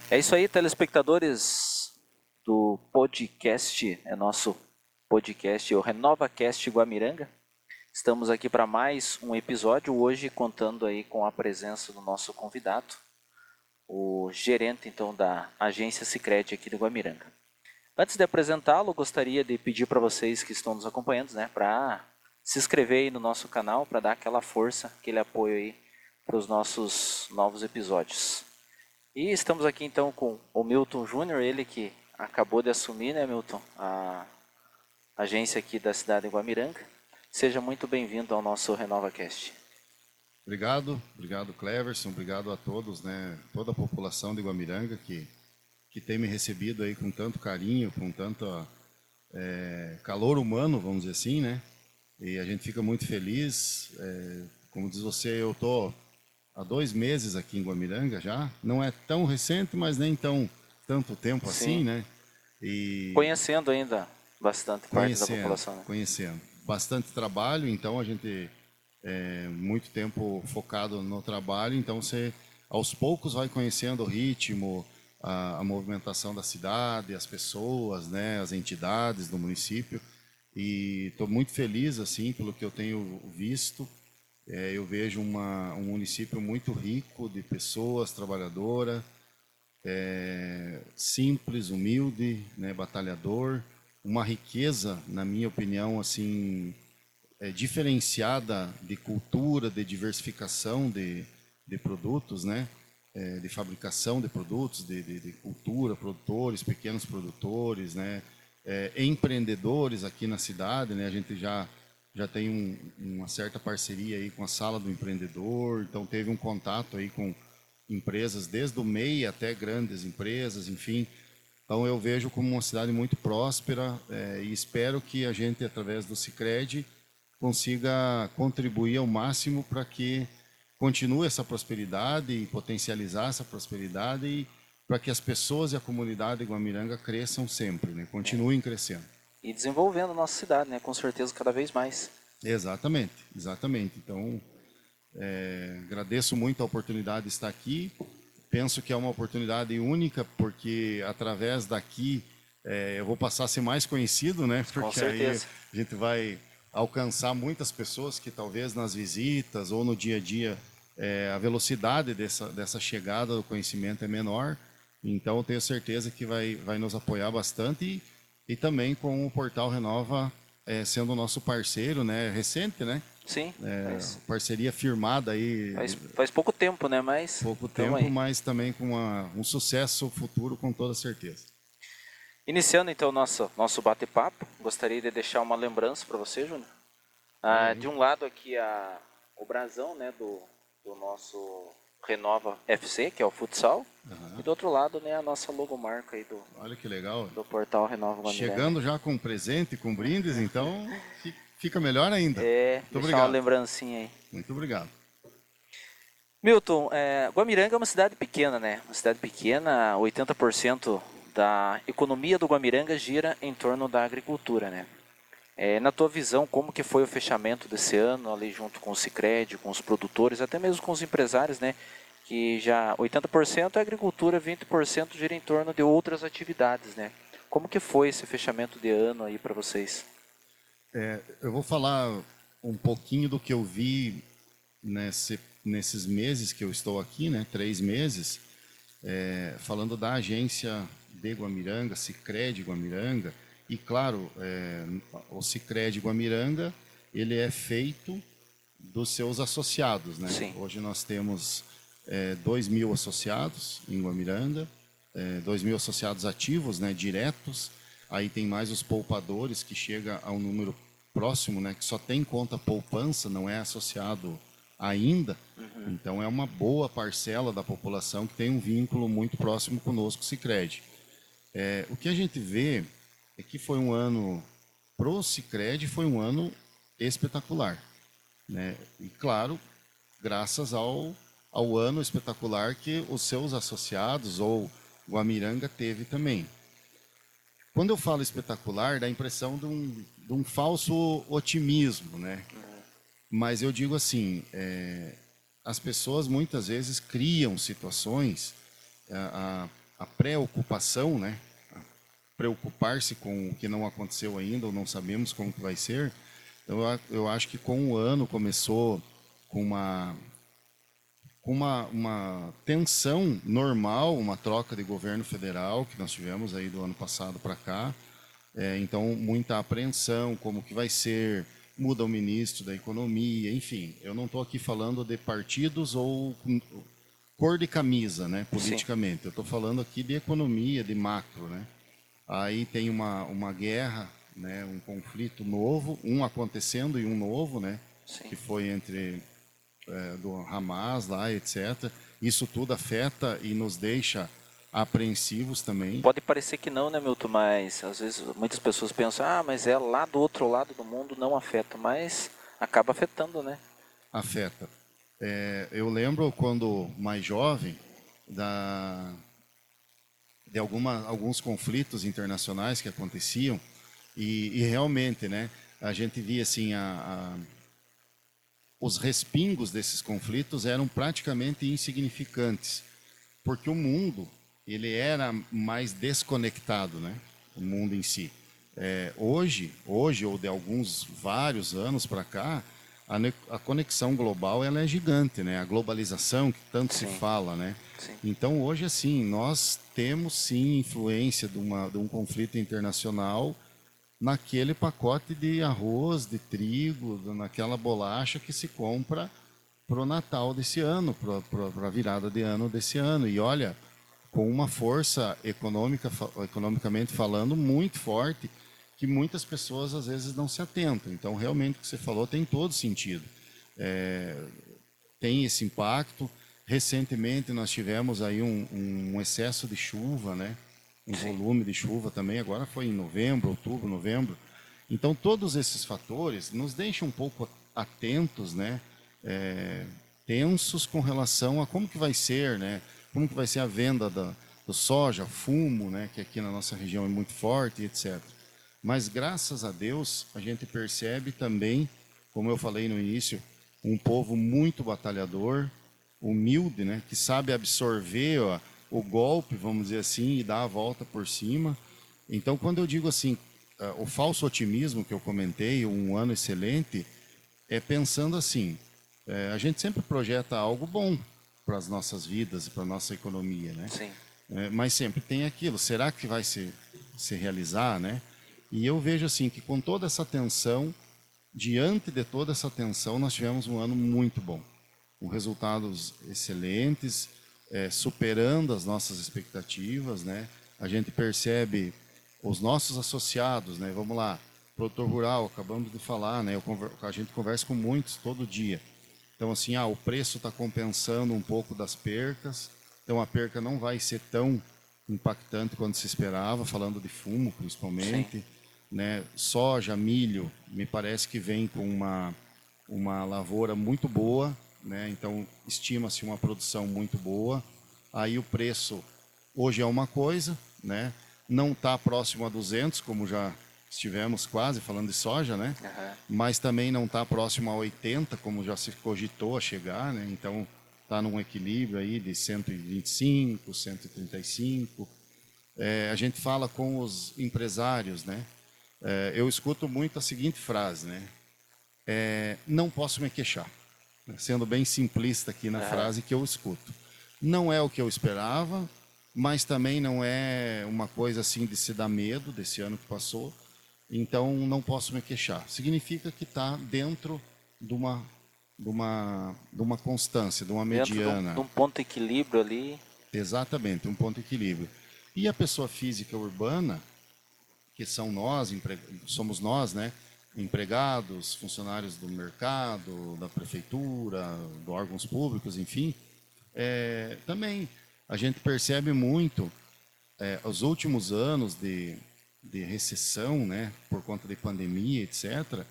É isso aí, telespectadores do podcast, é nosso podcast, o RenovaCast Guamiranga. Estamos aqui para mais um episódio, hoje contando aí com a presença do nosso convidado, o gerente então da agência Sicredi aqui de Guamiranga. Antes de apresentá-lo, gostaria de pedir para vocês que estão nos acompanhando, né, para se inscrever aí no nosso canal, para dar aquela força, aquele apoio aí para os nossos novos episódios. E estamos aqui então com o Milton Júnior, ele que acabou de assumir, né, Milton, a agência aqui da cidade de Guamiranga. Seja muito bem-vindo ao nosso RenovaCast. Obrigado Cleverson, obrigado a todos, né, toda a população de Guamiranga que tem me recebido aí com tanto carinho, com tanto calor humano, vamos dizer assim, né, e a gente fica muito feliz. Como diz você, eu tô há 2 meses aqui em Guamiranga já, não é tão recente, mas nem tanto tempo assim, Sim, né, e conhecendo ainda bastante parte da população, né? conhecendo. Bastante trabalho, então a gente muito tempo focado no trabalho, então você aos poucos vai conhecendo o ritmo, a movimentação da cidade, as pessoas, né, as entidades do município, e estou muito feliz assim pelo que eu tenho visto. Eu vejo um município muito rico de pessoas trabalhadoras, simples, humilde, né, batalhador, uma riqueza, na minha opinião, assim, diferenciada de cultura, de diversificação de produtos, né? De fabricação de produtos, de cultura, produtores, pequenos produtores, né? Empreendedores aqui na cidade, né? A gente já tem uma certa parceria aí com a Sala do Empreendedor, então teve um contato aí com empresas desde o MEI até grandes empresas, enfim. Então eu vejo como uma cidade muito próspera, e espero que a gente, através do Sicredi, consiga contribuir ao máximo para que continue essa prosperidade e potencializar essa prosperidade, e para que as pessoas e a comunidade de Guamiranga cresçam sempre, né? Continuem crescendo. E desenvolvendo a nossa cidade, né? Com certeza cada vez mais. Exatamente, exatamente. Então, agradeço muito a oportunidade de estar aqui. Penso que é uma oportunidade única, porque através daqui eu vou passar a ser mais conhecido, né? Com Porque aí certeza. a gente vai alcançar muitas pessoas que talvez nas visitas ou no dia a dia a velocidade dessa chegada do conhecimento é menor. Então, eu tenho certeza que vai nos apoiar bastante, e também com o Portal Renova sendo nosso parceiro, né? Recente, né? Sim, Parceria firmada aí faz pouco tempo, né? Mas pouco estamos tempo, aí. mas também com um sucesso futuro com toda certeza. Iniciando então o nosso bate-papo, gostaria de deixar uma lembrança para você, Júnior. Olha aí, De um lado aqui o brasão, né, do nosso Renova FC, que é o futsal. E do outro lado, né, a nossa logomarca aí olha que legal. do portal Renova Guamiranga. Chegando já com presente, com brindes, então fica melhor ainda. Muito Deixar uma obrigado. lembrancinha aí. Muito obrigado. Milton, Guamiranga é uma cidade pequena, né? Uma cidade pequena, 80% da economia do Guamiranga gira em torno da agricultura, né? Na tua visão, como que foi o fechamento desse ano, ali junto com o Sicredi, com os produtores, até mesmo com os empresários, né? Que já 80% é agricultura, 20% gira em torno de outras atividades, né? Como que foi esse fechamento de ano aí para vocês? Eu vou falar um pouquinho do que eu vi nesses meses que eu estou aqui, né? 3 meses, falando da agência de Guamiranga, Sicredi Guamiranga. E claro, o Sicredi Guamiranga, ele é feito dos seus associados, né? Sim, Hoje nós temos 2.000 associados em Guamiranga, 2.000 associados ativos, né, diretos. Aí tem mais os poupadores, que chega a um número próximo, né, que só tem conta poupança, não é associado ainda. Então é uma boa parcela da população que tem um vínculo muito próximo conosco, Sicredi. O que a gente vê é que foi um ano, pro Sicredi, foi um ano espetacular, né? E claro, graças ao ano espetacular que os seus associados ou Guamiranga teve também. Quando eu falo espetacular, dá a impressão de um falso otimismo, né? Mas eu digo assim, as pessoas muitas vezes criam situações, a preocupação, né? Preocupar-se com o que não aconteceu ainda ou não sabemos como que vai ser. Então, eu acho que com o ano começou com uma tensão normal, uma troca de governo federal que nós tivemos aí do ano passado para cá. Então, muita apreensão, como que vai ser, muda o ministro da economia, enfim. Eu não estou aqui falando de partidos ou cor de camisa, né, Sim. politicamente. Eu estou falando aqui de economia, de macro, né. Aí tem uma guerra, né, um conflito novo, um acontecendo e um novo, né, Sim. que foi entre do Hamas lá, etc. Isso tudo afeta e nos deixa apreensivos também. Pode parecer que não, né, Milton? Mas às vezes muitas pessoas pensam, mas é lá do outro lado do mundo, não afeta, mas acaba afetando, né? Afeta. Eu lembro quando mais jovem de alguns conflitos internacionais que aconteciam e realmente, né, a gente via assim os respingos desses conflitos eram praticamente insignificantes, porque o mundo ele era mais desconectado, né? O mundo em si. Hoje ou de vários anos para cá, a conexão global ela é gigante, né? A globalização que tanto se Sim. fala, né? Sim. Então hoje assim nós temos sim influência de um conflito internacional naquele pacote de arroz, de trigo, naquela bolacha que se compra para o Natal desse ano, para a virada de ano desse ano. E olha, com uma força economicamente falando, muito forte, que muitas pessoas às vezes não se atentam. Então, realmente, o que você falou tem todo sentido. Tem esse impacto. Recentemente, nós tivemos aí um excesso de chuva, né? Um Sim. volume de chuva também, agora foi em novembro, outubro, novembro. Então, todos esses fatores nos deixam um pouco atentos, né? Tensos com relação a como que vai ser, né? Como que vai ser a venda do soja, fumo, né? Que aqui na nossa região é muito forte, etc. Mas, graças a Deus, a gente percebe também, como eu falei no início, um povo muito batalhador, humilde, né? Que sabe absorver o golpe, vamos dizer assim, e dar a volta por cima. Então, quando eu digo assim, o falso otimismo que eu comentei, um ano excelente, é pensando assim, a gente sempre projeta algo bom para as nossas vidas e para a nossa economia, né? Sim. Mas sempre tem aquilo, será que vai se realizar, né? E eu vejo assim que com toda essa tensão, diante de toda essa tensão, nós tivemos um ano muito bom, com resultados excelentes, superando as nossas expectativas, né? A gente percebe os nossos associados, né? Vamos lá, produtor rural, acabamos de falar, né? A gente conversa com muitos todo dia. Então, assim, o preço está compensando um pouco das percas, então a perca não vai ser tão impactante quanto se esperava, falando de fumo Sim. principalmente, né? Soja, milho, me parece que vem com uma lavoura muito boa, né? Então estima-se uma produção muito boa. Aí o preço hoje é uma coisa, né? Não está próximo a 200, como já estivemos quase falando de soja, né? Uhum. Mas também não está próximo a 80, como já se cogitou a chegar, né? Então está num equilíbrio aí de 125, 135. A gente fala com os empresários, né? Eu escuto muito a seguinte frase, né? Não posso me queixar, sendo bem simplista aqui na Uhum. frase que eu escuto. Não é o que eu esperava, mas também não é uma coisa assim de se dar medo desse ano que passou. Então não posso me queixar. Significa que está dentro de uma constância, de uma Dentro de mediana. um ponto de equilíbrio ali. Exatamente, um ponto de equilíbrio. E a pessoa física urbana, que somos nós, né? Empregados, funcionários do mercado, da prefeitura, de órgãos públicos, enfim, também a gente percebe muito os últimos anos de recessão, né, por conta de pandemia, etc.,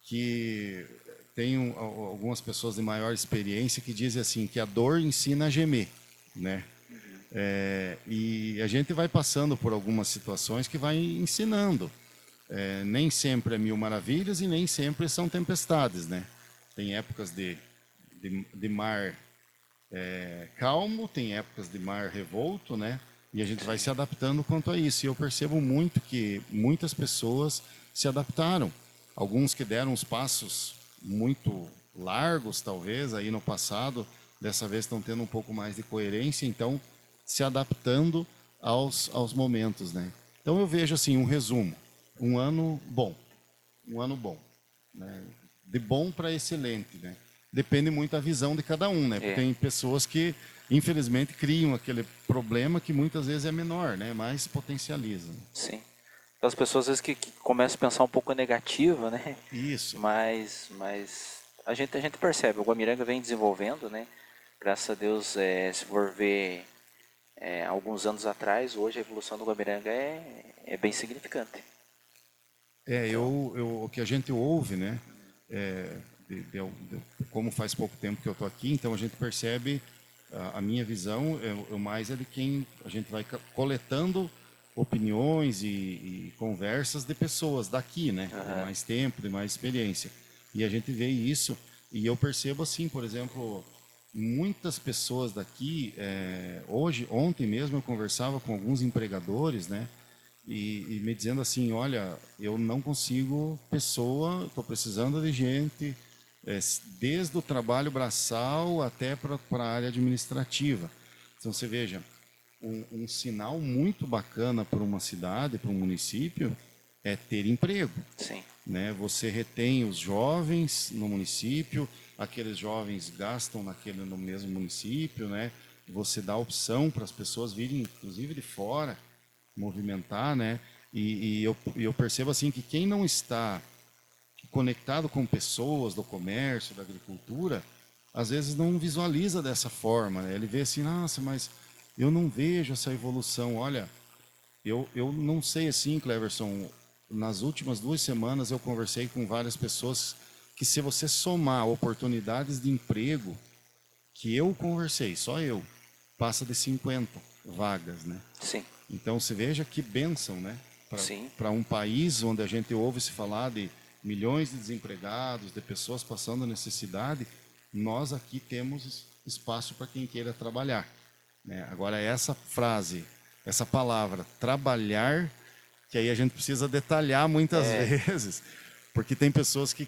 que tem algumas pessoas de maior experiência que dizem assim que a dor ensina a gemer, né? E a gente vai passando por algumas situações que vai ensinando. Nem sempre é mil maravilhas e nem sempre são tempestades, né? Tem épocas de mar calmo, tem épocas de mar revolto, né? E a gente vai se adaptando quanto a isso. E eu percebo muito que muitas pessoas se adaptaram. Alguns que deram os passos muito largos, talvez, aí no passado, dessa vez estão tendo um pouco mais de coerência, então se adaptando aos momentos, né? Então eu vejo assim um resumo, um ano bom, um ano bom, né? De bom para excelente, né? Depende muito da visão de cada um, né? Porque É, tem pessoas que infelizmente criam aquele problema que muitas vezes é menor, né? Mas potencializa. sim. Então, as pessoas às vezes que começam a pensar um pouco negativo, né? Isso. Mas a gente percebe, o Guamiranga vem desenvolvendo, né? Graças a Deus, se for ver alguns anos atrás, hoje a evolução do Guamiranga é bem significante. Então, O que a gente ouve, né? Como faz pouco tempo que eu estou aqui, então a gente percebe a minha visão mais é de quem a gente vai coletando opiniões e conversas de pessoas daqui, né? De aham, mais tempo, de mais experiência. E a gente vê isso e eu percebo assim, por exemplo, muitas pessoas daqui, ontem mesmo eu conversava com alguns empregadores, né? E me dizendo assim, olha, eu não consigo pessoa, estou precisando de gente, desde o trabalho braçal até para a área administrativa. Então você veja, um sinal muito bacana para uma cidade, para um município, é ter emprego, sim, né? Você retém os jovens no município, aqueles jovens gastam no mesmo município, né? Você dá opção para as pessoas virem, inclusive de fora, movimentar, né? E eu percebo assim que quem não está conectado com pessoas do comércio, da agricultura, às vezes não visualiza dessa forma, né? Ele vê assim, nossa, mas eu não vejo essa evolução. Olha, eu não sei assim, Cleverson, nas últimas 2 semanas eu conversei com várias pessoas que se você somar oportunidades de emprego que eu conversei, só eu, passa de 50 vagas, né? sim, Então, se veja que bênção, né? sim, Para um país onde a gente ouve se falar de milhões de desempregados, de pessoas passando necessidade, nós aqui temos espaço para quem queira trabalhar, né? Agora, essa frase, essa palavra, trabalhar, que aí a gente precisa detalhar muitas é, vezes, porque tem pessoas que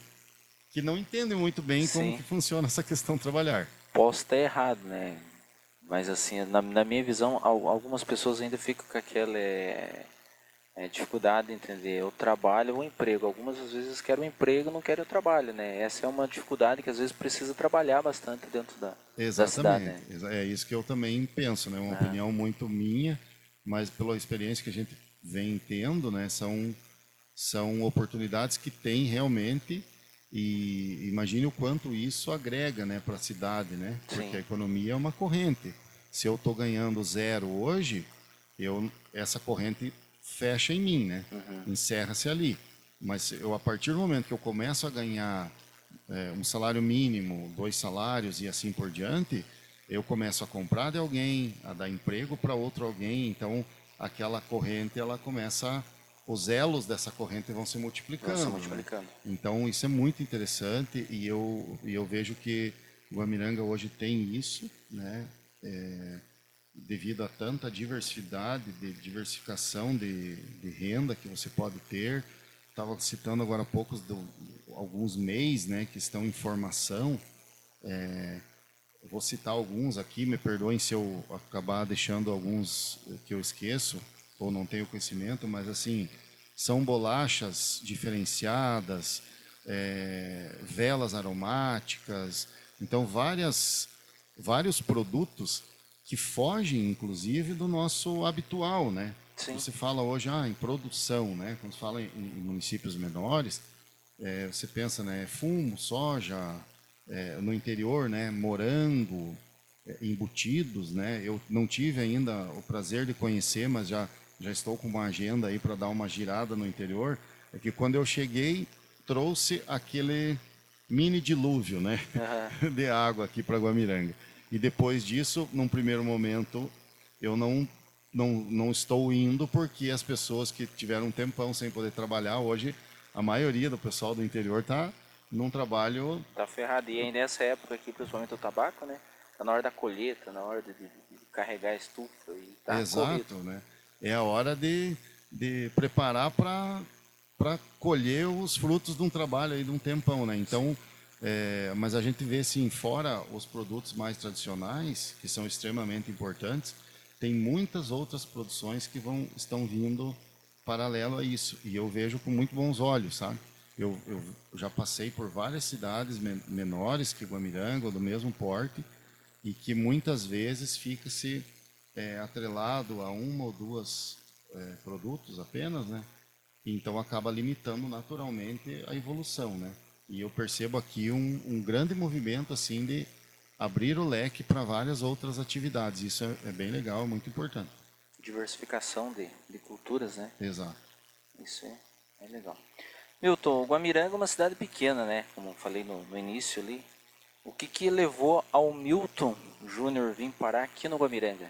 não entendem muito bem como sim. que funciona essa questão trabalhar. Posso estar errado, né? Mas assim, na minha visão, algumas pessoas ainda ficam com aquela dificuldade de entender o trabalho ou o emprego. Algumas às vezes querem o emprego, não querem o trabalho, né? Essa é uma dificuldade que às vezes precisa trabalhar bastante dentro da cidade, Exatamente. né? É isso que eu também penso, né? Uma Ah, opinião muito minha, mas pela experiência que a gente vem tendo, né? São oportunidades que tem realmente e imagine o quanto isso agrega, né, para a cidade, né? Porque sim, a economia é uma corrente. Se eu estou ganhando zero hoje, essa corrente fecha em mim, né? uhum, Encerra-se ali. Mas a partir do momento que eu começo a ganhar um salário mínimo, 2 salários e assim por diante, eu começo a comprar de alguém, a dar emprego para outro alguém, então aquela corrente ela começa, os elos dessa corrente vão se vão se multiplicando, né? multiplicando. Então isso é muito interessante e eu vejo que o Guamiranga hoje tem isso, né? Devido a tanta diversidade, diversificação de renda que você pode ter. Estava citando agora há pouco alguns MEIs, né, que estão em formação. Eu vou citar alguns aqui, me perdoem se eu acabar deixando alguns que eu esqueço ou não tenho conhecimento, mas assim, são bolachas diferenciadas, velas aromáticas, então vários produtos que fogem, inclusive, do nosso habitual, né? Sim, Você fala hoje em produção, né? Quando se fala em municípios menores, você pensa, né? Fumo, soja, no interior, né? Morango, embutidos, né? Eu não tive ainda o prazer de conhecer, mas já estou com uma agenda aí para dar uma girada no interior. É que quando eu cheguei, trouxe aquele mini dilúvio, né? aham, De água aqui para Guamiranga. E depois disso, num primeiro momento, eu não estou indo porque as pessoas que tiveram um tempão sem poder trabalhar, hoje a maioria do pessoal do interior está num trabalho. tá ferrado. E aí nessa época aqui, principalmente o tabaco, né? Tá na hora da colheita, na hora de carregar a estufa e tá Exato, corrido. né? É a hora de preparar para colher os frutos de um trabalho aí de um tempão, né? Então, mas a gente vê assim, fora os produtos mais tradicionais, que são extremamente importantes, tem muitas outras produções que estão vindo paralelo a isso. E eu vejo com muito bons olhos, sabe? Eu já passei por várias cidades menores que Guamiranga, ou do mesmo porte, e que muitas vezes fica-se atrelado a uma ou duas produtos apenas, né? Então acaba limitando naturalmente a evolução, né? E eu percebo aqui um grande movimento assim de abrir o leque para várias outras atividades. Isso é bem legal, é muito importante. Diversificação de culturas, né? Exato. Isso é legal. Milton, Guamiranga é uma cidade pequena, né? Como eu falei no início ali. O que levou ao Milton Júnior vir parar aqui no Guamiranga?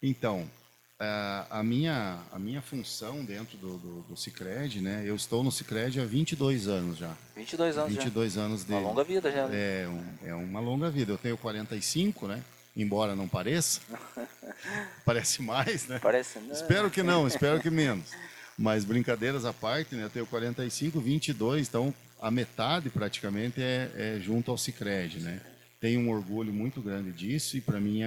Então, a minha função dentro do Sicredi, né? Eu estou no Sicredi há 22 anos já. 22 anos já. 22 anos Uma longa vida já, né? é uma longa vida. Eu tenho 45, né? Embora não pareça. Parece mais, né? Parece, né? Espero que não, espero que menos. Mas brincadeiras à parte, né? Eu tenho 45, 22, então a metade praticamente é junto ao Sicredi, né? Tenho um orgulho muito grande disso e para mim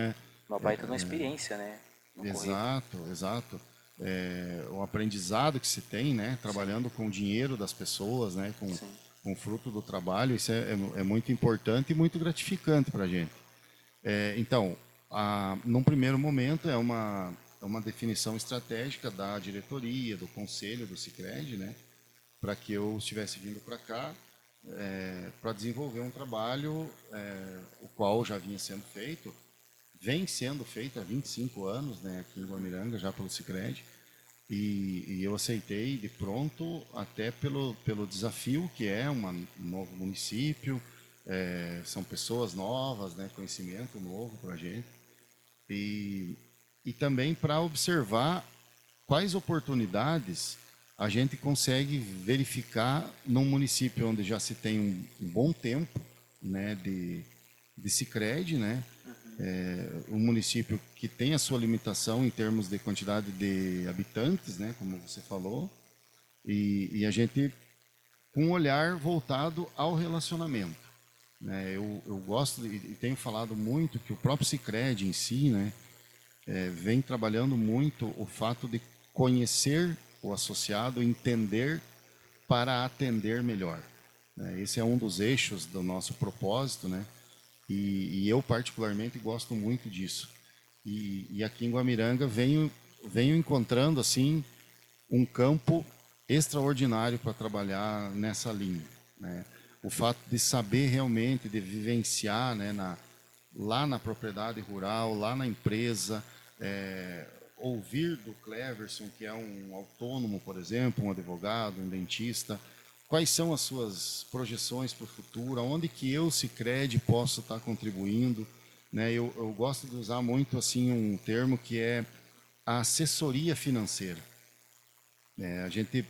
Uma baita de uma experiência, né? No currículo. exato, exato. O aprendizado que se tem, né? Trabalhando com o dinheiro das pessoas, né? Com o fruto do trabalho, isso é muito importante e muito gratificante para a gente. Então, num primeiro momento, é uma definição estratégica da diretoria, do conselho do Sicredi, né? Para que eu estivesse vindo para cá para desenvolver um trabalho, o qual já vinha sendo feito, vem sendo feito há 25 anos, né, aqui em Guamiranga, já pelo Sicredi, e eu aceitei de pronto, até pelo desafio que é um novo município, são pessoas novas, né, conhecimento novo para a gente, e também para observar quais oportunidades a gente consegue verificar num município onde já se tem um bom tempo, né, de Sicredi, né, um município que tem a sua limitação em termos de quantidade de habitantes, né, como você falou, e a gente com um olhar voltado ao relacionamento, né. Eu gosto e tenho falado muito que o próprio Sicredi em si, né, vem trabalhando muito o fato de conhecer o associado, entender para atender melhor, né. Esse é um dos eixos do nosso propósito, né? E eu particularmente gosto muito disso. E aqui em Guamiranga venho encontrando assim um campo extraordinário para trabalhar nessa linha, né? O fato de saber realmente, de vivenciar, né, lá na propriedade rural, lá na empresa, ouvir do Cleverson, que é um autônomo, por exemplo, um advogado, um dentista, quais são as suas projeções para o futuro, aonde que eu, Sicredi, posso estar contribuindo, né? Eu gosto de usar muito assim um termo que é a assessoria financeira. A gente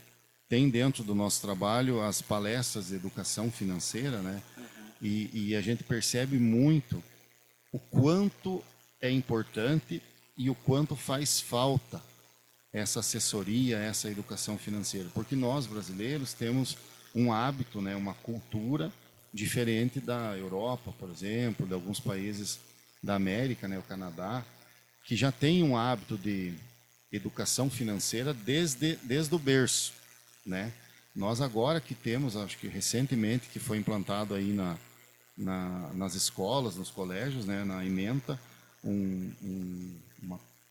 tem dentro do nosso trabalho as palestras de educação financeira, né? E a gente percebe muito o quanto é importante e o quanto faz falta essa assessoria, essa educação financeira, porque nós brasileiros temos um hábito, né, uma cultura diferente da Europa, por exemplo, de alguns países da América, né, o Canadá, que já tem um hábito de educação financeira desde o berço, né? Nós agora que temos, acho que recentemente que foi implantado aí nas escolas, nos colégios, né, na ementa,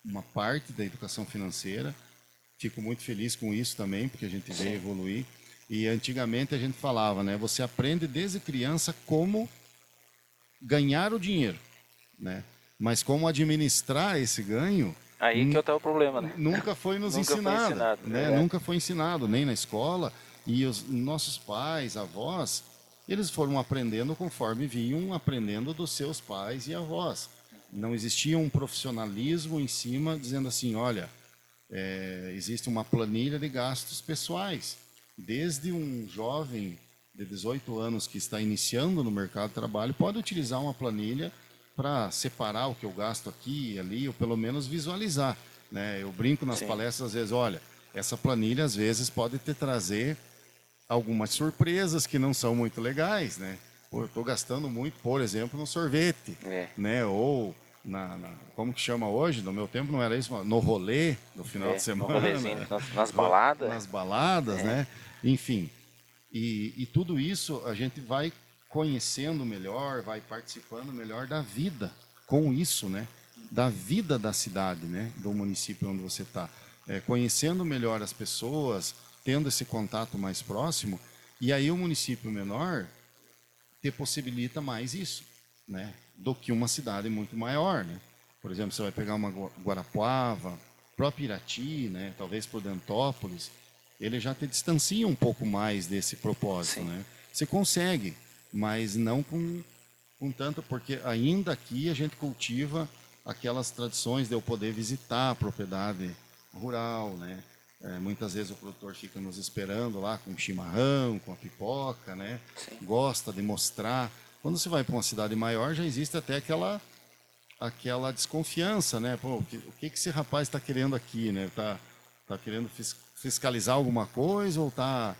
uma parte da educação financeira. Fico muito feliz com isso também, porque a gente vê evoluir. E antigamente a gente falava, né? Você aprende desde criança como ganhar o dinheiro, né? Mas como administrar esse ganho Aí que tá o problema, né? nunca foi nos Nunca foi ensinado, ensinado, né? verdade. Nunca foi ensinado, nem na escola. E os nossos pais, avós, eles foram aprendendo conforme vinham aprendendo dos seus pais e avós. Não existia um profissionalismo em cima dizendo assim, olha, existe uma planilha de gastos pessoais. Desde um jovem de 18 anos que está iniciando no mercado de trabalho pode utilizar uma planilha para separar o que eu gasto aqui e ali, ou pelo menos visualizar, né? Eu brinco nas Sim. palestras às vezes, olha, essa planilha às vezes pode te trazer algumas surpresas que não são muito legais, né? Pô, eu estou gastando muito, por exemplo, no sorvete, É, né? Ou como que chama hoje? No meu tempo não era isso, no rolê, no final de no semana, rolezinho, nas baladas. nas baladas, É, né? Enfim, e tudo isso a gente vai conhecendo melhor, vai participando melhor da vida com isso, né? Da vida da cidade, né? Do município onde você está. Conhecendo melhor as pessoas, tendo esse contato mais próximo, e aí o município menor te possibilita mais isso, né? Do que uma cidade muito maior, né? Por exemplo, você vai pegar uma Guarapuava, próprio Irati, né? Talvez Prudentópolis, ele já te distancia um pouco mais desse propósito, sim, né? Você consegue, mas não com tanto, porque ainda aqui a gente cultiva aquelas tradições de eu poder visitar a propriedade rural, né? Muitas vezes o produtor fica nos esperando lá com o chimarrão, com a pipoca, né? sim. Gosta de mostrar. Quando você vai para uma cidade maior, já existe até aquela desconfiança, né? Pô, o que esse rapaz está querendo aqui, né? Tá querendo fiscalizar alguma coisa ou está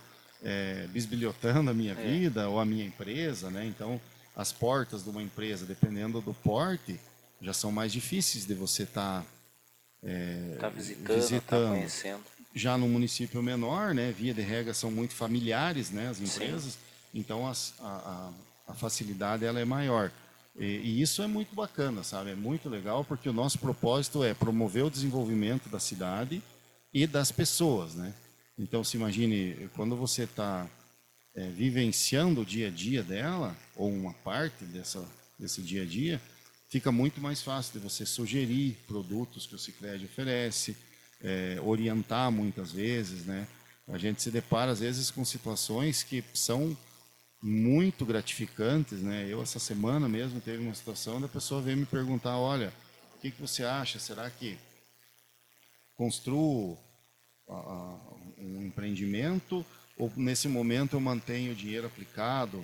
bisbilhotando a minha É, vida ou a minha empresa, né? Então, as portas de uma empresa, dependendo do porte, já são mais difíceis de você estar tá visitando, tá visitando. conhecendo. Já no município menor, né, via de regra são muito familiares, né, as Sim, empresas, então a facilidade ela é maior. E isso é muito bacana, sabe? É muito legal porque o nosso propósito é promover o desenvolvimento da cidade e das pessoas, né? Então, se imagine, quando você está vivenciando o dia a dia dela, ou uma parte desse dia a dia, fica muito mais fácil de você sugerir produtos que o Sicredi oferece, orientar muitas vezes, né? A gente se depara às vezes com situações que são muito gratificantes, né? Eu essa semana mesmo teve uma situação da pessoa veio me perguntar, olha, o que você acha? Será que construo um empreendimento ou nesse momento eu mantenho o dinheiro aplicado?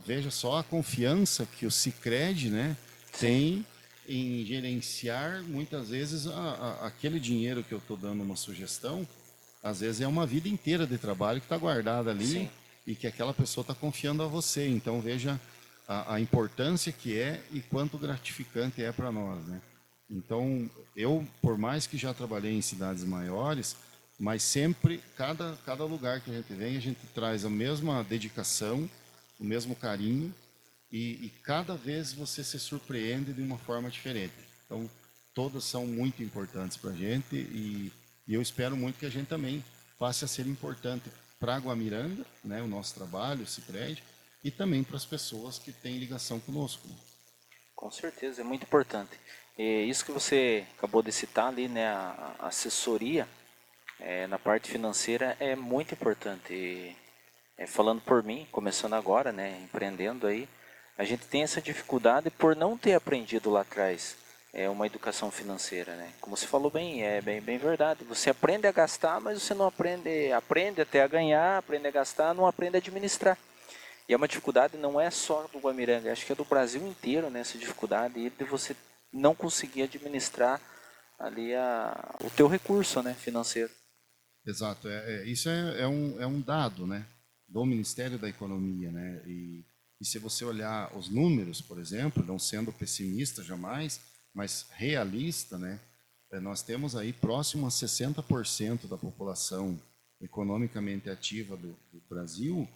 Veja só a confiança que o Sicredi, né, sim, tem em gerenciar muitas vezes aquele dinheiro que eu estou dando uma sugestão, às vezes é uma vida inteira de trabalho que está guardada ali sim. e que aquela pessoa está confiando a você. Então veja a importância que é e quanto gratificante é para nós, né? Então, eu, por mais que já trabalhei em cidades maiores, mas sempre, cada lugar que a gente vem, a gente traz a mesma dedicação, o mesmo carinho, e cada vez você se surpreende de uma forma diferente. Então, todas são muito importantes para a gente, e eu espero muito que a gente também passe a ser importante para Guamiranga, né, o nosso trabalho, o Sicredi, e também para as pessoas que têm ligação conosco. Com certeza, é muito importante. E isso que você acabou de citar ali, né, a assessoria na parte financeira é muito importante. E, falando por mim, começando agora, né, empreendendo aí, a gente tem essa dificuldade por não ter aprendido lá atrás uma educação financeira, né? Como você falou bem, é bem verdade. Você aprende a gastar, mas você não aprende até a ganhar, aprende a gastar, não aprende a administrar. E é uma dificuldade não é só do Guamiranga, acho que é do Brasil inteiro, né, essa dificuldade de você não conseguir administrar ali o teu recurso, né, financeiro. Exato, isso é um dado, né, do Ministério da Economia, né, e se você olhar os números, por exemplo, não sendo pessimista jamais, mas realista, né, nós temos aí próximo a 60% da população economicamente ativa do Brasil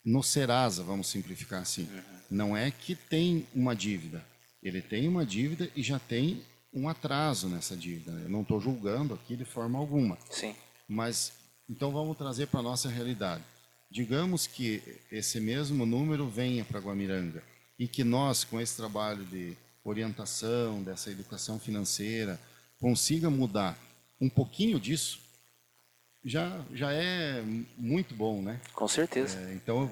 no Serasa, vamos simplificar assim. Não é que tem uma dívida, ele tem uma dívida e já tem um atraso nessa dívida, né? Eu não estou julgando aqui de forma alguma, Sim, mas então vamos trazer para a nossa realidade. Digamos que esse mesmo número venha para Guamiranga e que nós, com esse trabalho de orientação, dessa educação financeira, consiga mudar um pouquinho disso, já é muito bom, né? com certeza. Então,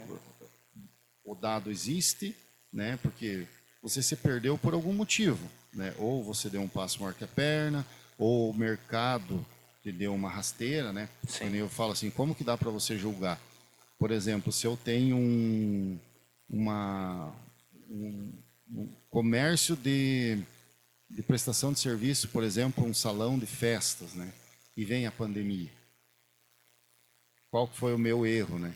o dado existe, né? Porque você se perdeu por algum motivo, né? Ou você deu um passo maior que a perna, ou o mercado te deu uma rasteira, né? Sim, Quando eu falo assim, como que dá para você julgar? Por exemplo, se eu tenho uma, comércio de prestação de serviço, por exemplo, um salão de festas, né? E vem a pandemia. Qual foi o meu erro, né?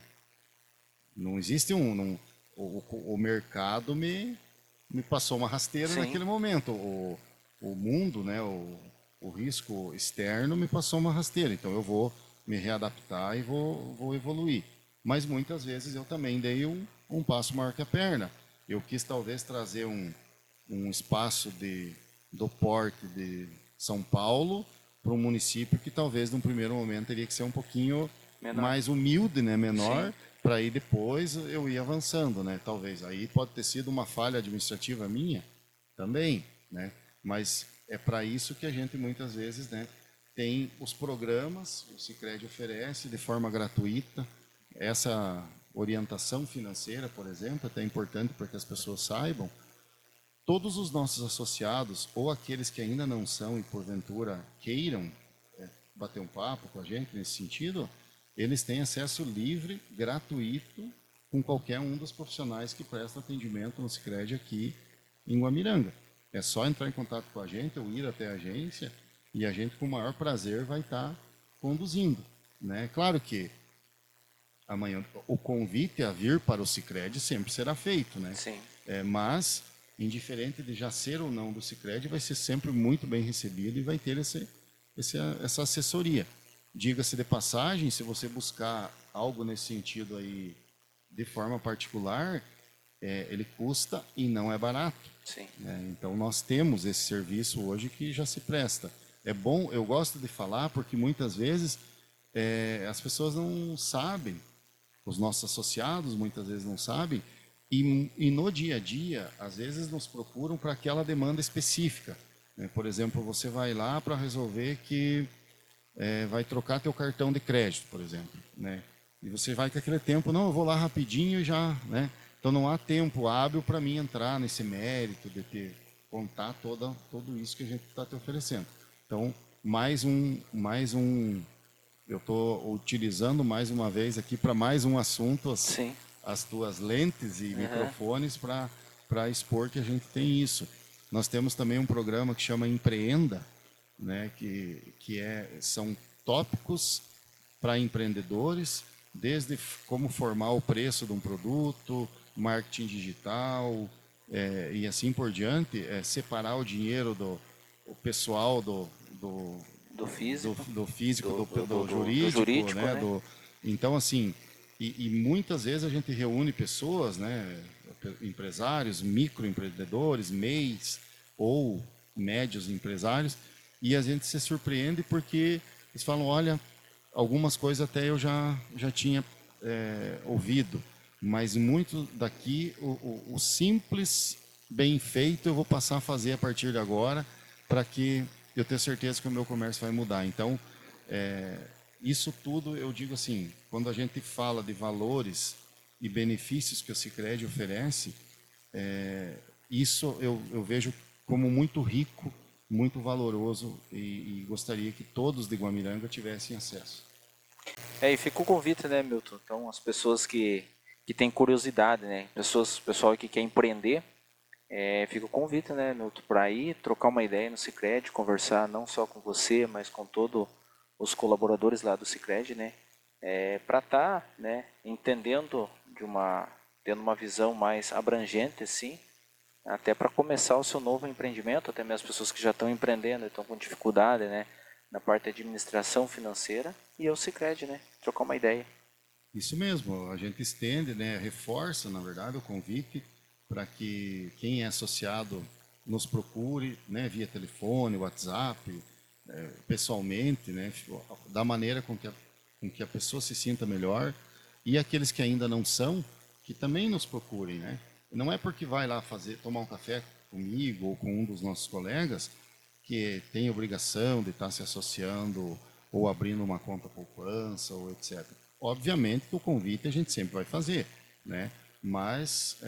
Não existe o mercado me passou uma rasteira Sim, naquele momento. O mundo, né? O risco externo me passou uma rasteira. Então eu vou me readaptar e vou evoluir. Mas muitas vezes eu também dei um passo maior que a perna. Eu quis talvez trazer um espaço do porte de São Paulo para um município que talvez num primeiro momento teria que ser um pouquinho menor. mais humilde, né, Sim, menor, para aí depois eu ir avançando, né? Talvez aí pode ter sido uma falha administrativa minha também, né? Mas é para isso que a gente muitas vezes, né, tem os programas, o Sicredi oferece de forma gratuita essa orientação financeira, por exemplo, é até importante para que as pessoas saibam. Todos os nossos associados ou aqueles que ainda não são e porventura queiram bater um papo com a gente nesse sentido, eles têm acesso livre, gratuito, com qualquer um dos profissionais que presta atendimento no Sicredi aqui em Guamiranga. É só entrar em contato com a gente ou ir até a agência e a gente, com o maior prazer, vai estar conduzindo. Né? Claro que amanhã o convite a vir para o Sicredi sempre será feito, né? sim. Mas, indiferente de já ser ou não do Sicredi, vai ser sempre muito bem recebido e vai ter essa assessoria. Diga-se de passagem, se você buscar algo nesse sentido aí de forma particular, ele custa e não é barato. Sim. Né? Então nós temos esse serviço hoje que já se presta. É bom, eu gosto de falar porque muitas vezes as pessoas não sabem, os nossos associados muitas vezes não sabem, e no dia a dia, às vezes nos procuram para aquela demanda específica. Né? Por exemplo, você vai lá para resolver que vai trocar teu cartão de crédito, por exemplo, né? E você vai com aquele tempo, não, eu vou lá rapidinho e já, né? Então não há tempo hábil para mim entrar nesse mérito de ter contar tudo isso que a gente está te oferecendo. Então mais um, eu estou utilizando mais uma vez aqui para mais um assunto Sim. as tuas lentes e Aham. microfones para expor que a gente tem isso. Nós temos também um programa que chama Empreenda, né, são tópicos para empreendedores, desde como formar o preço de um produto, marketing digital e assim por diante, separar o dinheiro do o pessoal Do físico, do físico, do do jurídico, jurídico, né? né? Então, assim, e muitas vezes a gente reúne pessoas, né? Empresários, microempreendedores, MEIs ou médios empresários, e a gente se surpreende porque eles falam, olha, algumas coisas até eu já tinha ouvido, mas muito daqui, o simples bem feito eu vou passar a fazer a partir de agora, para que eu tenha certeza que o meu comércio vai mudar. Então, isso tudo eu digo assim, quando a gente fala de valores e benefícios que o Sicredi oferece, isso eu vejo como muito rico, muito valoroso e gostaria que todos de Guamiranga tivessem acesso. E fica o convite, né, Milton? Então, as pessoas que têm curiosidade, né? Pessoal que quer empreender, fica o convite, né, Milton, para ir trocar uma ideia no Sicredi, conversar não só com você, mas com todos os colaboradores lá do Sicredi, né? Para estar, né, entendendo tendo uma visão mais abrangente, assim, até para começar o seu novo empreendimento, até mesmo as pessoas que já estão empreendendo e estão com dificuldade, né, na parte de administração financeira, e o Sicredi, né, trocar uma ideia. Isso mesmo, a gente estende, né, reforça, na verdade, o convite para que quem é associado nos procure, né, via telefone, WhatsApp, pessoalmente, né, da maneira com que a pessoa se sinta melhor, e aqueles que ainda não são, que também nos procurem, né? Não é porque vai lá tomar um café comigo ou com um dos nossos colegas que tem obrigação de estar se associando ou abrindo uma conta poupança ou etc. Obviamente que o convite a gente sempre vai fazer, né? Mas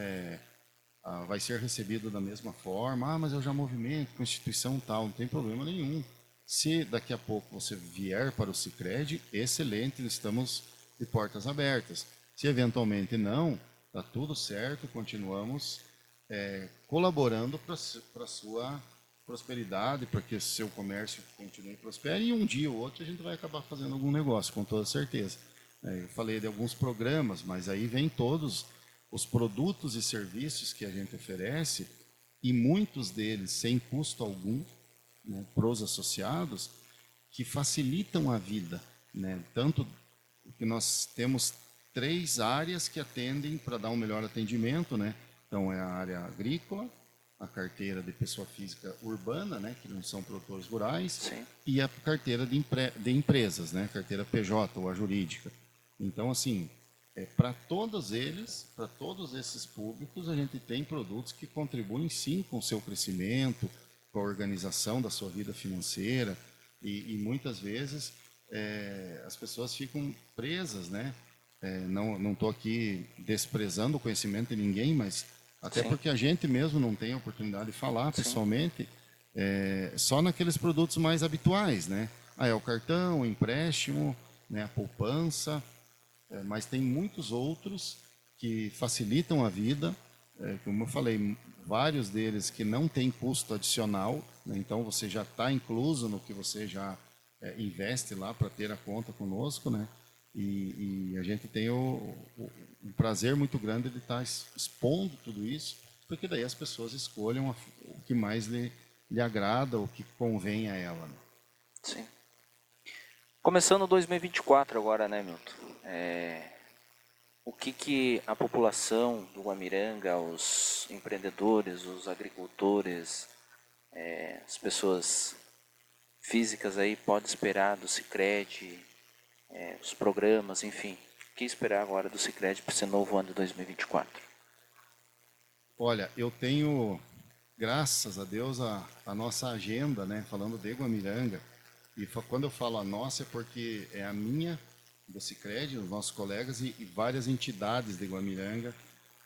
vai ser recebido da mesma forma. Ah, mas eu já movimento com instituição tal, não tem problema nenhum. Se daqui a pouco você vier para o Sicredi, excelente, estamos de portas abertas. Se eventualmente não, está tudo certo, continuamos colaborando para a sua prosperidade, para que o seu comércio continue prospere, e um dia ou outro a gente vai acabar fazendo algum negócio, com toda certeza. Eu falei de alguns programas, mas aí vem todos os produtos e serviços que a gente oferece, e muitos deles sem custo algum, né, para os associados, que facilitam a vida, né? Tanto que nós temos 3 áreas que atendem para dar um melhor atendimento, né? Então é a área agrícola, a carteira de pessoa física urbana, né, que não são produtores rurais, Sim. e a carteira de empresas, né, carteira PJ ou a jurídica. Então, assim, para todos eles, para todos esses públicos, a gente tem produtos que contribuem sim com o seu crescimento, com a organização da sua vida financeira, e muitas vezes as pessoas ficam presas, né? Não estou aqui desprezando o conhecimento de ninguém, mas até Sim. porque a gente mesmo não tem a oportunidade de falar Sim. pessoalmente, só naqueles produtos mais habituais, né? É o cartão, o empréstimo, né, a poupança, mas tem muitos outros que facilitam a vida, como eu falei, vários deles que não têm custo adicional, né, então você já está incluso no que você já investe lá para ter a conta conosco, né? E a gente tem um prazer muito grande de estar expondo tudo isso, porque daí as pessoas escolham o que mais lhe agrada, o que convém a ela, né? Sim. Começando 2024 agora, né, Milton? O que a população do Guamiranga, os empreendedores, os agricultores, as pessoas físicas aí pode esperar do Sicredi, os programas, enfim. O que esperar agora do Sicredi para esse novo ano de 2024? Olha, eu tenho, graças a Deus, a nossa agenda, né, falando de Guamiranga, e quando eu falo a nossa é porque é a minha, do Sicredi, os nossos colegas e várias entidades de Guamiranga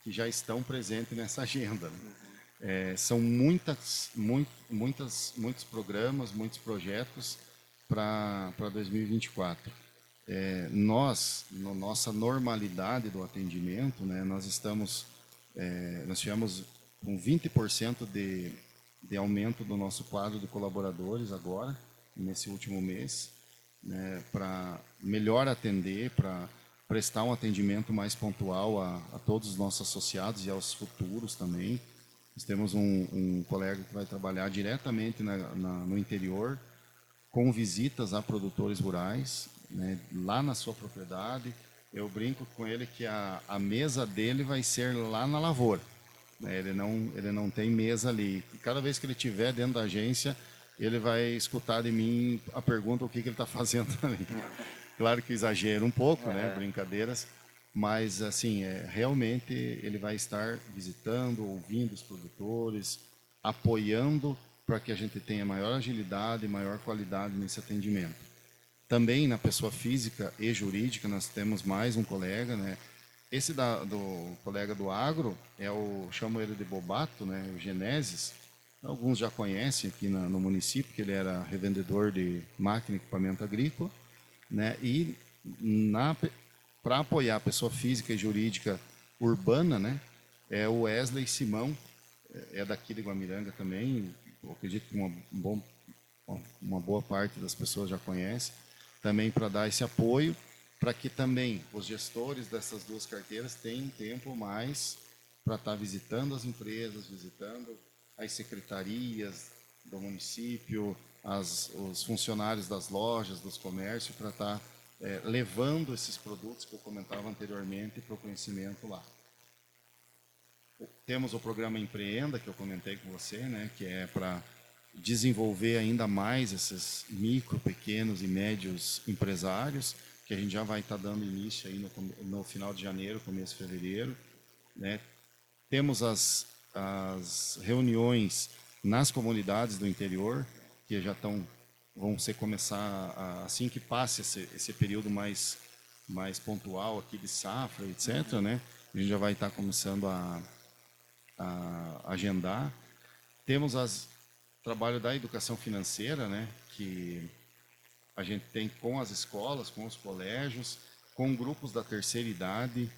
que já estão presentes nessa agenda, né? São muitos programas, muitos projetos para 2024. Nós, na nossa normalidade do atendimento, né, nós tivemos com 20% de aumento do nosso quadro de colaboradores agora, nesse último mês, né, para melhor atender, para prestar um atendimento mais pontual a todos os nossos associados e aos futuros também. Nós temos um colega que vai trabalhar diretamente no interior, com visitas a produtores rurais, né, lá na sua propriedade. Eu brinco com ele que a mesa dele vai ser lá na lavoura, né? Ele não tem mesa ali. E cada vez que ele estiver dentro da agência, ele vai escutar de mim a pergunta o que ele está fazendo ali. Claro que exagero um pouco, né? Brincadeiras, mas assim, realmente ele vai estar visitando, ouvindo os produtores, apoiando para que a gente tenha maior agilidade e maior qualidade nesse atendimento. Também na pessoa física e jurídica nós temos mais um colega, né? Esse do colega do agro chamo ele de Bobato, né? O Genesis. Alguns já conhecem aqui no município, que ele era revendedor de máquina e equipamento agrícola, né? E para apoiar a pessoa física e jurídica urbana, né? É o Wesley Simão, é daqui de Guamiranga também. Eu acredito que uma boa parte das pessoas já conhece. Também para dar esse apoio, para que também os gestores dessas duas carteiras tenham tempo mais para estar visitando as empresas, visitando as secretarias do município, os funcionários das lojas, dos comércios, para estar levando esses produtos que eu comentava anteriormente para o conhecimento lá. Temos o programa Empreenda, que eu comentei com você, né, que é para desenvolver ainda mais esses micro, pequenos e médios empresários, que a gente já vai estar dando início aí no final de janeiro, começo de fevereiro, né? Temos as reuniões nas comunidades do interior, que vão começar assim que passe esse período mais pontual aqui de safra, etc., né? A gente já vai estar começando a agendar. Temos trabalho da educação financeira, né, que a gente tem com as escolas, com os colégios, com grupos da terceira idade,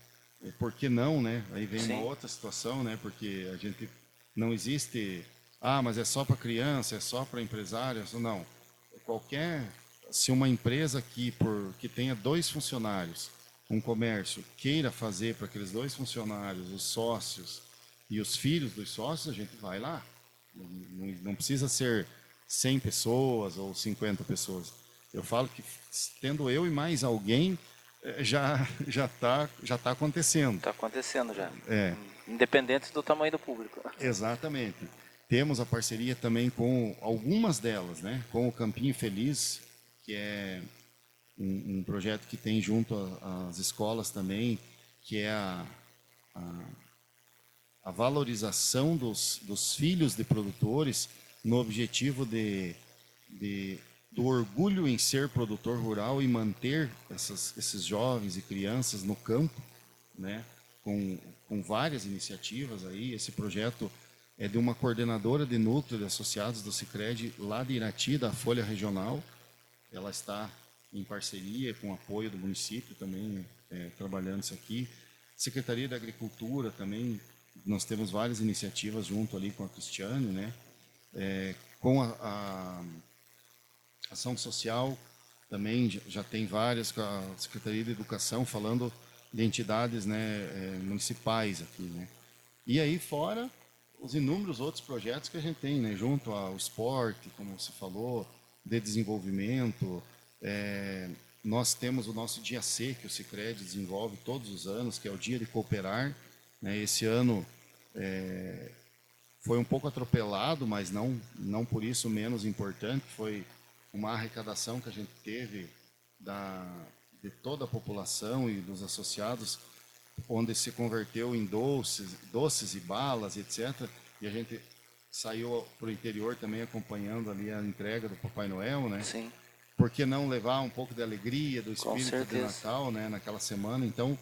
por que não, né? Aí vem Sim. uma outra situação, né? Porque a gente não existe, ah, mas é só para criança, é só para empresário, não. Qualquer, se uma empresa que tenha 2 funcionários, um comércio queira fazer para aqueles 2 funcionários, os sócios e os filhos dos sócios, a gente vai lá. Não precisa ser 100 pessoas ou 50 pessoas. Eu falo que tendo eu e mais alguém, já tá acontecendo. Está acontecendo já. É, Independente do tamanho do público. exatamente. Temos a parceria também com algumas delas, né? Com o Campinho Feliz, que é um projeto que tem junto às escolas também, que é a valorização dos filhos de produtores no objetivo do orgulho em ser produtor rural e manter esses jovens e crianças no campo, né? Com várias iniciativas aí. Esse projeto é de uma coordenadora de núcleo de associados do Sicredi lá de Irati, da Folha Regional. Ela está em parceria com o apoio do município também, trabalhando isso aqui. Secretaria da Agricultura também, nós temos várias iniciativas junto ali com a Cristiane, né? Com a ação social também já tem várias, com a Secretaria de Educação, falando de entidades, né, municipais aqui, né? E aí fora os inúmeros outros projetos que a gente tem, né, junto ao esporte, como você falou, de desenvolvimento. Nós temos o nosso Dia C, que o Sicredi desenvolve todos os anos, que é o Dia de Cooperar, né? Esse ano foi um pouco atropelado, mas não por isso menos importante. Foi uma arrecadação que a gente teve de toda a população e dos associados, onde se converteu em doces e balas, etc. E a gente saiu para o interior também acompanhando ali a entrega do Papai Noel, né? Sim, Por que não levar um pouco de alegria, do com espírito de certeza. Natal, né, naquela semana? Então,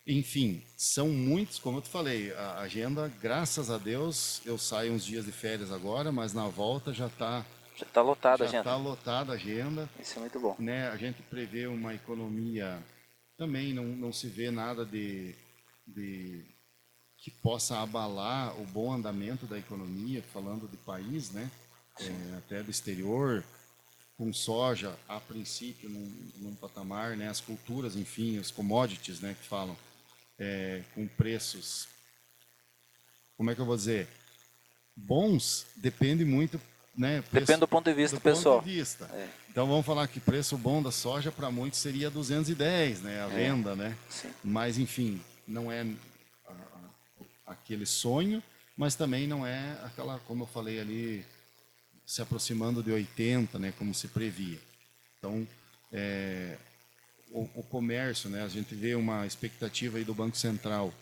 enfim, são muitos, como eu te falei, a agenda, graças a Deus, eu saio uns dias de férias agora, mas na volta já está Já está lotada a já tá agenda. lotada a agenda, Isso é muito bom. né? A gente prevê uma economia, também não se vê nada de que possa abalar o bom andamento da economia, falando de país, né? Até do exterior, com soja, a princípio, num patamar, né? As culturas, enfim, os commodities, né? Que falam, com preços, como é que eu vou dizer? Bons, depende muito, né? Depende Preço do ponto de vista do ponto de pessoal. vista. É, Então vamos falar que preço bom da soja para muitos seria 210, né? A venda, né? sim. Mas enfim, não é aquele sonho, mas também não é aquela, como eu falei ali, se aproximando de 80, né? Como se previa. Então, o comércio, né? A gente vê uma expectativa aí do Banco Central,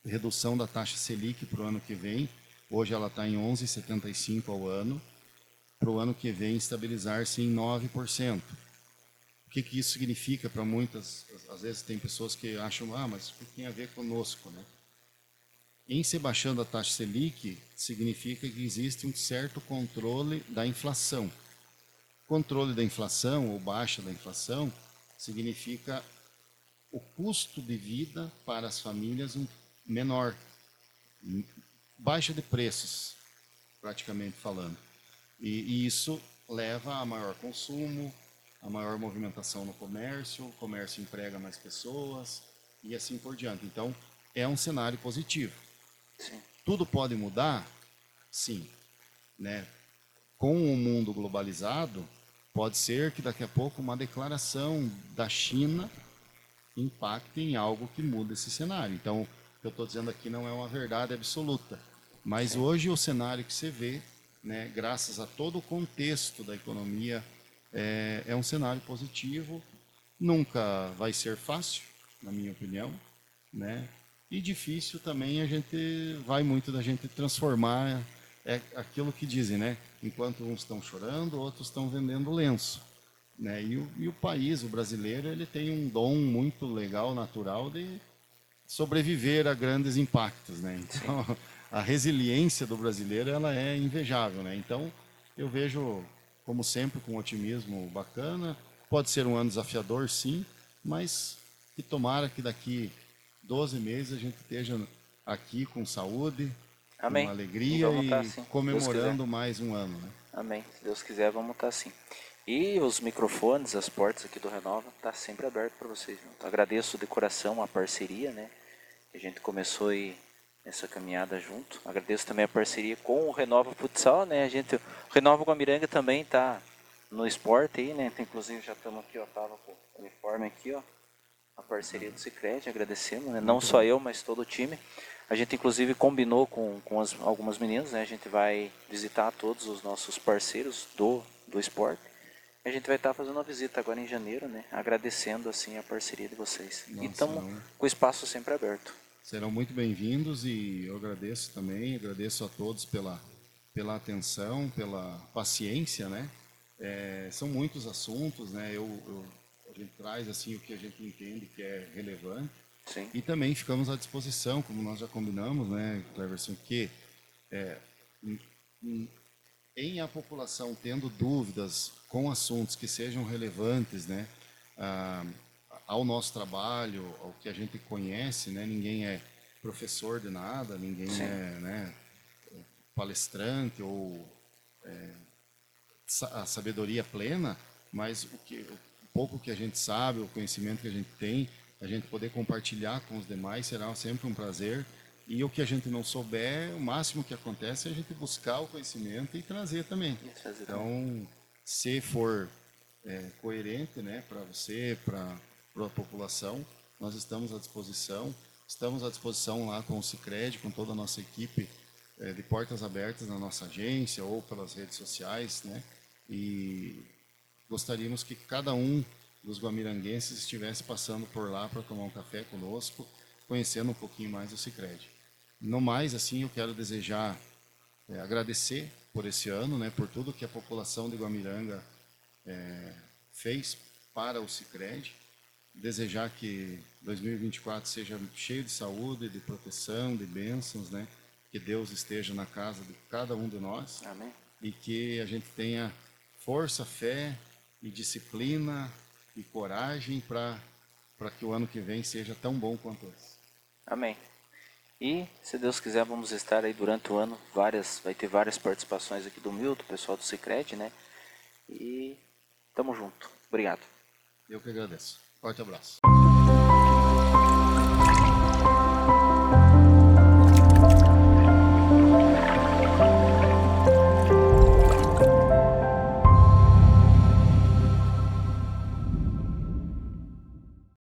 redução da taxa Selic para o ano que vem. Hoje ela está em 11,75 ao ano. Para o ano que vem estabilizar-se em 9%. O que isso significa para muitas? Às vezes tem pessoas que acham, mas o que tem a ver conosco, né? Em se baixando a taxa Selic, significa que existe um certo controle da inflação. Controle da inflação ou baixa da inflação significa o custo de vida para as famílias menor, baixa de preços, praticamente falando. E isso leva a maior consumo, a maior movimentação no comércio, o comércio emprega mais pessoas e assim por diante. Então, é um cenário positivo. Sim. Tudo pode mudar? Sim, né? Com o mundo globalizado, pode ser que daqui a pouco uma declaração da China impacte em algo que muda esse cenário. Então, o que eu estou dizendo aqui não é uma verdade absoluta, mas Sim. hoje o cenário que você vê, né, graças a todo o contexto da economia, é um cenário positivo. Nunca vai ser fácil, na minha opinião, né? E difícil também a gente vai muito da gente transformar, aquilo que dizem, né? Enquanto uns estão chorando, outros estão vendendo lenço, né? E o país, o brasileiro, ele tem um dom muito legal, natural de sobreviver a grandes impactos, né? Sim. Então, a resiliência do brasileiro, ela é invejável, né? Então, eu vejo, como sempre, com um otimismo bacana. Pode ser um ano desafiador, sim, mas que tomara que daqui 12 meses a gente esteja aqui com saúde, com Amém. E alegria vamos estar e assim, se Deus quiser. comemorando mais um ano, né? Amém. Se Deus quiser, vamos estar assim. E os microfones, as portas aqui do Renova, tá sempre aberto para vocês. Então, agradeço de coração a parceria, né? Que a gente começou aí essa caminhada junto. Agradeço também a parceria com o Renova Futsal, né? O Renova Guamiranga também tá no esporte aí, né? Inclusive já estamos aqui, ó, tava com o uniforme aqui, ó. A parceria do Sicredi, agradecemos, né? Não Muito só bom. eu, mas todo o time. A gente inclusive combinou com algumas meninas, né? A gente vai visitar todos os nossos parceiros do esporte. A gente vai estar fazendo uma visita agora em janeiro, né? Agradecendo assim a parceria de vocês. E Nossa, estamos não. com o espaço sempre aberto. Serão muito bem-vindos e eu agradeço também, agradeço a todos pela atenção, pela paciência, né? São muitos assuntos, né? A gente traz assim o que a gente entende que é relevante Sim, e também ficamos à disposição, como nós já combinamos, né, Cleverson, que em a população tendo dúvidas com assuntos que sejam relevantes, né, ah, ao nosso trabalho, ao que a gente conhece, né, ninguém é professor de nada, ninguém sim, é, né, palestrante ou a sabedoria plena, mas o pouco que a gente sabe, o conhecimento que a gente tem, a gente poder compartilhar com os demais será sempre um prazer. E o que a gente não souber, o máximo que acontece é a gente buscar o conhecimento e trazer também. isso fazer também. Então, se for coerente, né, para você, para a população, nós estamos à disposição. Estamos à disposição lá com o Sicredi, com toda a nossa equipe, de portas abertas na nossa agência ou pelas redes sociais, né? E gostaríamos que cada um dos guamiranguenses estivesse passando por lá para tomar um café conosco, conhecendo um pouquinho mais o Sicredi. No mais, assim, eu quero desejar, agradecer por esse ano, né, por tudo que a população de Guamiranga fez para o Sicredi. Desejar que 2024 seja cheio de saúde, de proteção, de bênçãos, né? Que Deus esteja na casa de cada um de nós Amém. e que a gente tenha força, fé e disciplina e coragem para que o ano que vem seja tão bom quanto esse. Amém. E, se Deus quiser, vamos estar aí durante o ano. Vai ter várias participações aqui do Milton, pessoal do Sicredi, né? E tamo junto. Obrigado. Eu que agradeço. Forte abraço.